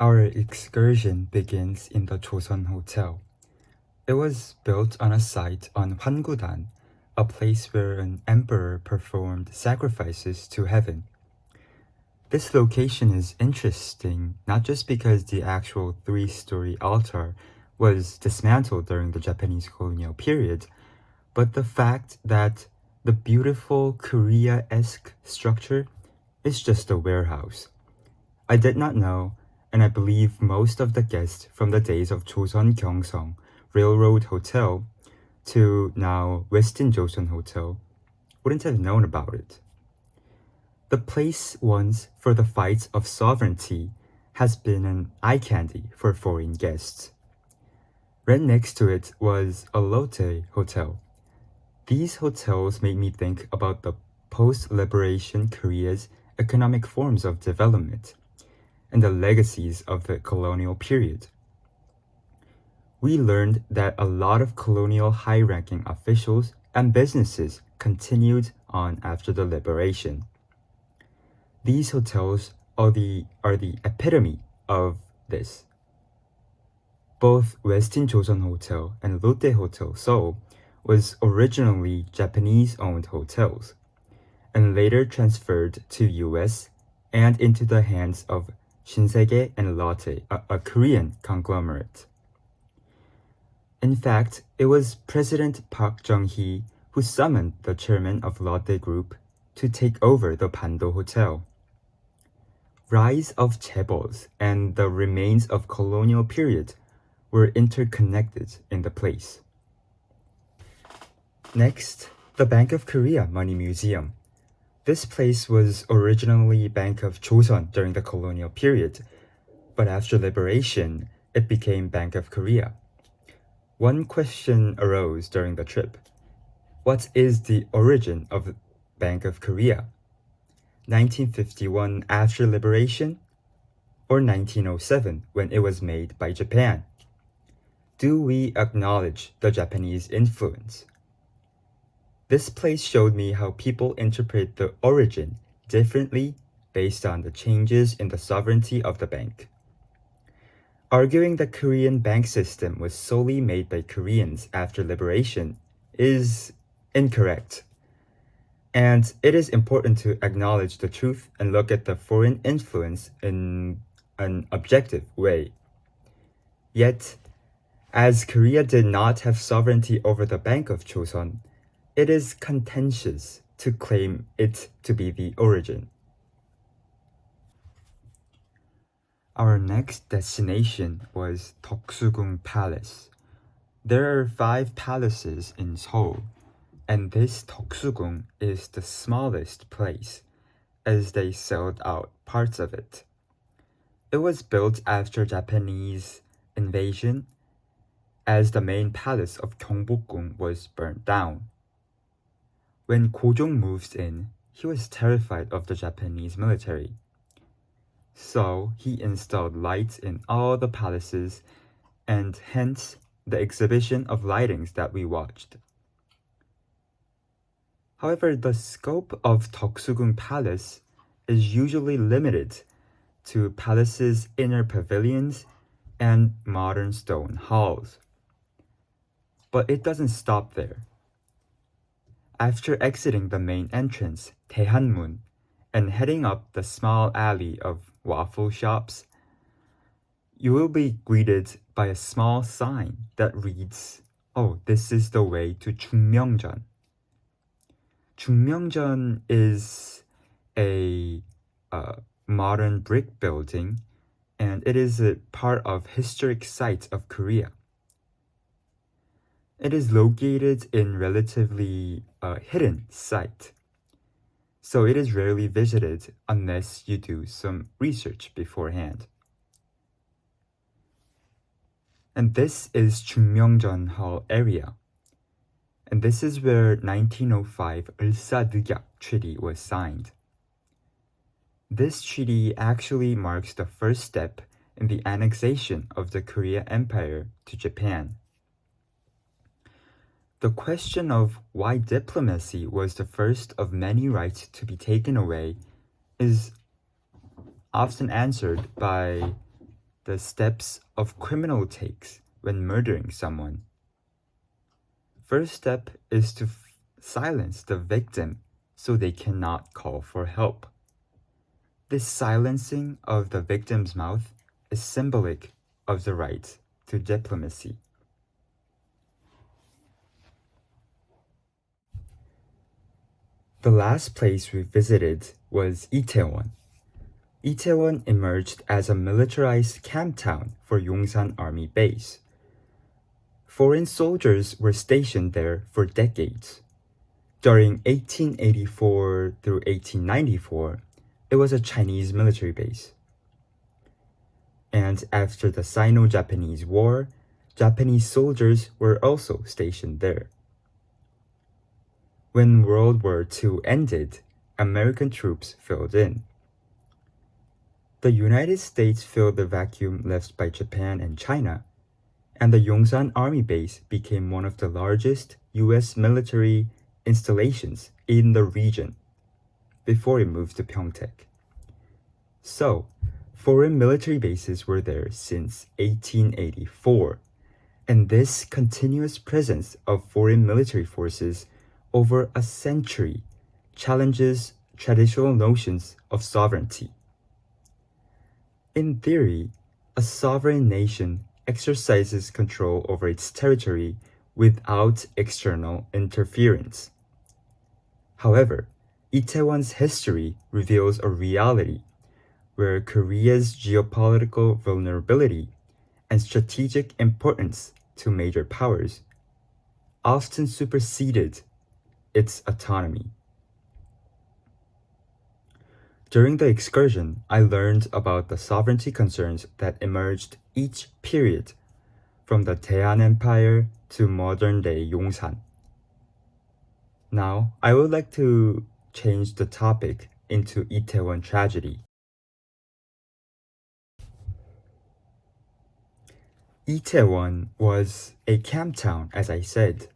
Our excursion begins in the Joseon Hotel. It was built on a site on Hwangudan, a place where an emperor performed sacrifices to heaven. This location is interesting not just because the actual three-story altar was dismantled during the Japanese colonial period, but the fact that the beautiful Korea-esque structure is just a warehouse. I did not know, and I believe most of the guests from the days of Joseon Gyeongsong Railroad Hotel to now Westin Joseon Hotel wouldn't have known about it. The place once for the fight of sovereignty has been an eye candy for foreign guests. Right next to it was a Lotte Hotel. These hotels made me think about the post-liberation Korea's economic forms of development and the legacies of the colonial period. We learned that a lot of colonial high-ranking officials and businesses continued on after the liberation. These hotels are the epitome of this. Both Westin Joseon Hotel and Lotte Hotel Seoul was originally Japanese-owned hotels, and later transferred to US and into the hands of Shinsegae and Lotte, a Korean conglomerate. In fact, it was President Park Chung-hee who summoned the chairman of Lotte Group to take over the Pando Hotel. Rise of chaebols and the remains of colonial period were interconnected in the place. Next, the Bank of Korea Money Museum. This place was originally Bank of Joseon during the colonial period, but after liberation, it became Bank of Korea. One question arose during the trip. What is the origin of Bank of Korea? 1951 after liberation? Or 1907 when it was made by Japan? Do we acknowledge the Japanese influence? This place showed me how people interpret the origin differently based on the changes in the sovereignty of the bank. Arguing the Korean bank system was solely made by Koreans after liberation is incorrect. And it is important to acknowledge the truth and look at the foreign influence in an objective way. Yet, as Korea did not have sovereignty over the Bank of Joseon, it is contentious to claim it to be the origin. Our next destination was Deoksugung Palace. There are 5 palaces in Seoul, and this Deoksugung is the smallest place, as they sold out parts of it. It was built after Japanese invasion, as the main palace of Gyeongbokgung was burnt down. When Gojong moved in, he was terrified of the Japanese military. So he installed lights in all the palaces, and hence the exhibition of lightings that we watched. However, the scope of Deoksugung Palace is usually limited to palaces' inner pavilions and modern stone halls. But it doesn't stop there. After exiting the main entrance, Daehanmun, and heading up the small alley of waffle shops, you will be greeted by a small sign that reads, "Oh, this is the way to Jungmyeongjeon." Jungmyeongjeon is a modern brick building, and it is a part of historic sites of Korea. It is located in relatively hidden site, so it is rarely visited unless you do some research beforehand. And this is Jungmyeongjeon Hall area. And this is where 1905 Ulsa-Deugyak Treaty was signed. This treaty actually marks the first step in the annexation of the Korea Empire to Japan. The question of why diplomacy was the first of many rights to be taken away is often answered by the steps a criminal takes when murdering someone. First step is to silence the victim so they cannot call for help. This silencing of the victim's mouth is symbolic of the right to diplomacy. The last place we visited was Itaewon. Itaewon emerged as a militarized camp town for Yongsan Army Base. Foreign soldiers were stationed there for decades. During 1884 through 1894, it was a Chinese military base. And after the Sino-Japanese War, Japanese soldiers were also stationed there. When World War II ended, American troops filled in. The United States filled the vacuum left by Japan and China, and the Yongsan Army Base became one of the largest US military installations in the region before it moved to Pyeongtaek. So, foreign military bases were there since 1884, and this continuous presence of foreign military forces over a century challenges traditional notions of sovereignty. In theory, a sovereign nation exercises control over its territory without external interference. However, Itaewon's history reveals a reality where Korea's geopolitical vulnerability and strategic importance to major powers often superseded its autonomy. During the excursion, I learned about the sovereignty concerns that emerged each period, from the Taean Empire to modern-day Yongsan. Now, I would like to change the topic into Itaewon tragedy. Itaewon was a camp town, as I said.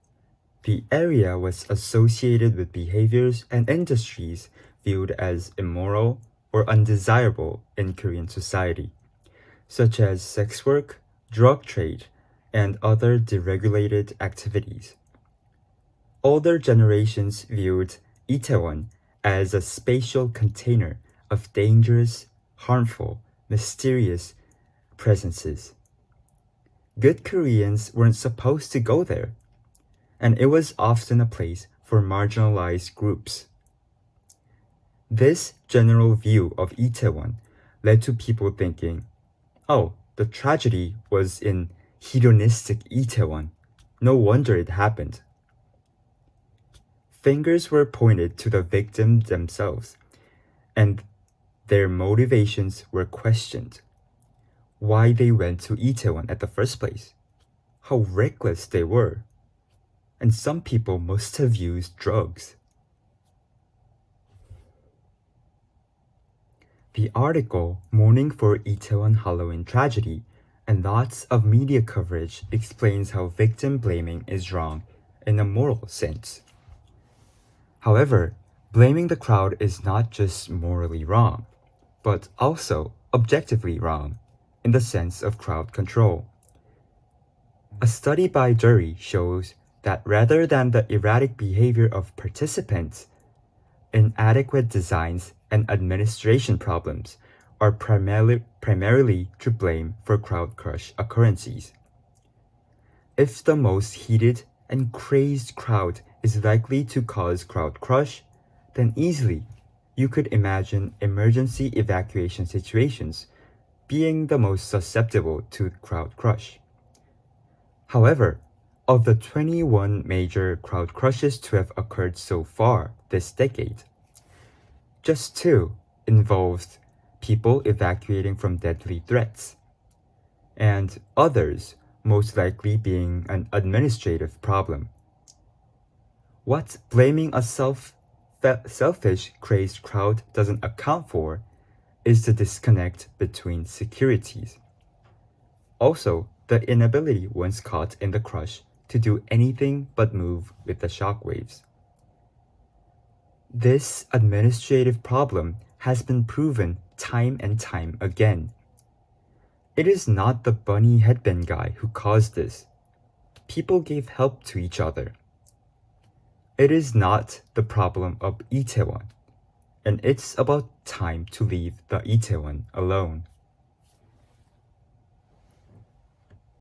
The area was associated with behaviors and industries viewed as immoral or undesirable in Korean society, such as sex work, drug trade, and other deregulated activities. Older generations viewed Itaewon as a spatial container of dangerous, harmful, mysterious presences. Good Koreans weren't supposed to go there, and it was often a place for marginalized groups. This general view of Itaewon led to people thinking, oh, the tragedy was in hedonistic Itaewon. No wonder it happened. Fingers were pointed to the victims themselves, and their motivations were questioned. Why they went to Itaewon at the first place, how reckless they were, and some people must have used drugs. The article Mourning for Itaewon Halloween Tragedy and lots of media coverage explains how victim blaming is wrong in a moral sense. However, blaming the crowd is not just morally wrong, but also objectively wrong in the sense of crowd control. A study by jury shows that rather than the erratic behavior of participants, inadequate designs and administration problems are primarily to blame for crowd crush occurrences. If the most heated and crazed crowd is likely to cause crowd crush, then easily you could imagine emergency evacuation situations being the most susceptible to crowd crush. However, of the 21 major crowd crushes to have occurred so far this decade, just 2 involved people evacuating from deadly threats, and others most likely being an administrative problem. What blaming a selfish, crazed crowd doesn't account for is the disconnect between securities. Also, the inability once caught in the crush to do anything but move with the shockwaves. This administrative problem has been proven time and time again. It is not the bunny headband guy who caused this. People gave help to each other. It is not the problem of Itaewon, and it's about time to leave the Itaewon alone.